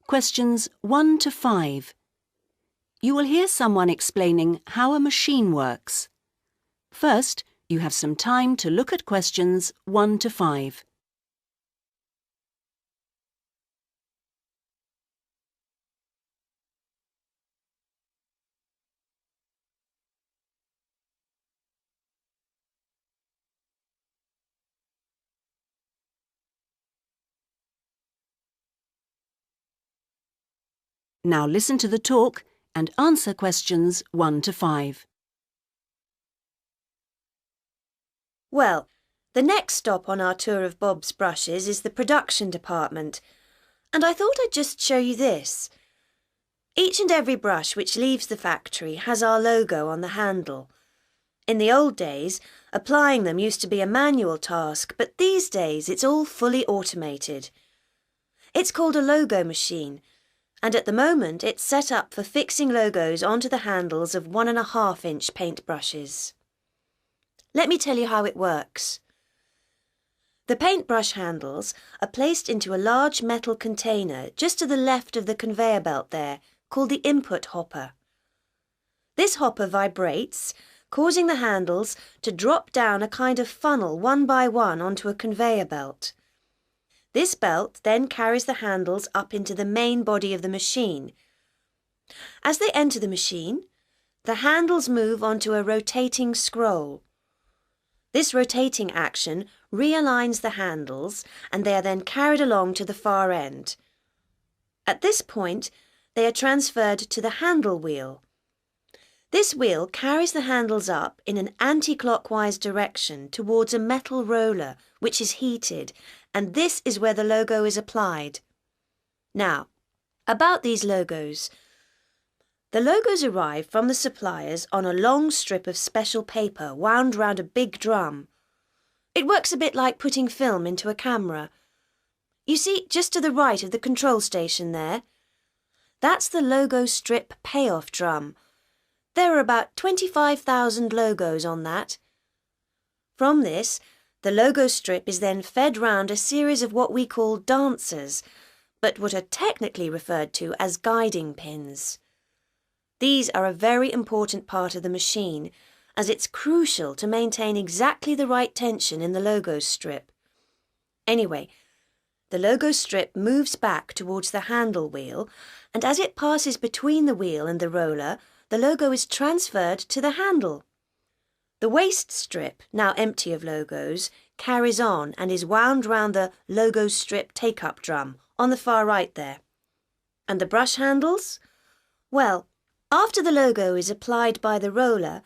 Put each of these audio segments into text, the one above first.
Questions 1 to 5. You will hear someone explaining how a machine works. First, you have some time to look at questions 1 to 5. Now listen to the talk and answer questions 1 to 5. Well, the next stop on our tour of Bob's brushes is the production department, and I thought I'd just show you this. Each and every brush which leaves the factory has our logo on the handle. In the old days, applying them used to be a manual task, but these days it's all fully automated. It's called a logo machine, and at the moment it's set up for fixing logos onto the handles of 1.5-inch paintbrushes. Let me tell you how it works. The paintbrush handles are placed into a large metal container just to the left of the conveyor belt there, called the input hopper. This hopper vibrates, causing the handles to drop down a kind of funnel one by one onto a conveyor belt. This belt then carries the handles up into the main body of the machine. As they enter the machine, the handles move onto a rotating scroll. This rotating action realigns the handles and they are then carried along to the far end. At this point, they are transferred to the handle wheel. This wheel carries the handles up in an anti-clockwise direction towards a metal roller which is heated, and this is where the logo is applied. Now, about these logos. The logos arrive from the suppliers on a long strip of special paper wound round a big drum. It works a bit like putting film into a camera. You see, just to the right of the control station there, that's the logo strip payoff drum. There are about 25,000 logos on that. From this, the logo strip is then fed round a series of what we call dancers, but what are technically referred to as guiding pins. These are a very important part of the machine, as it's crucial to maintain exactly the right tension in the logo strip. Anyway, the logo strip moves back towards the handle wheel, and as it passes between the wheel and the roller, the logo is transferred to the handle. The waste strip, now empty of logos, carries on and is wound round the logo strip take-up drum on the far right there. And the brush handles? Well, after the logo is applied by the roller,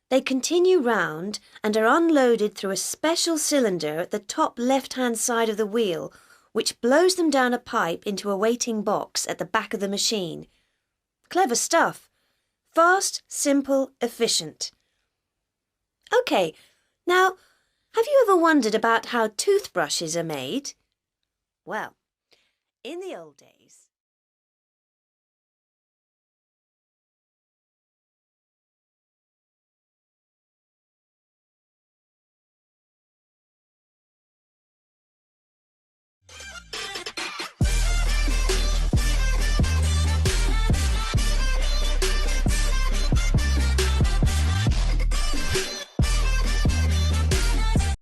they continue round and are unloaded through a special cylinder at the top left-hand side of the wheel, which blows them down a pipe into a waiting box at the back of the machine. Clever stuff. Fast, simple, efficient. OK, now, have you ever wondered about how toothbrushes are made? Well, in the old days,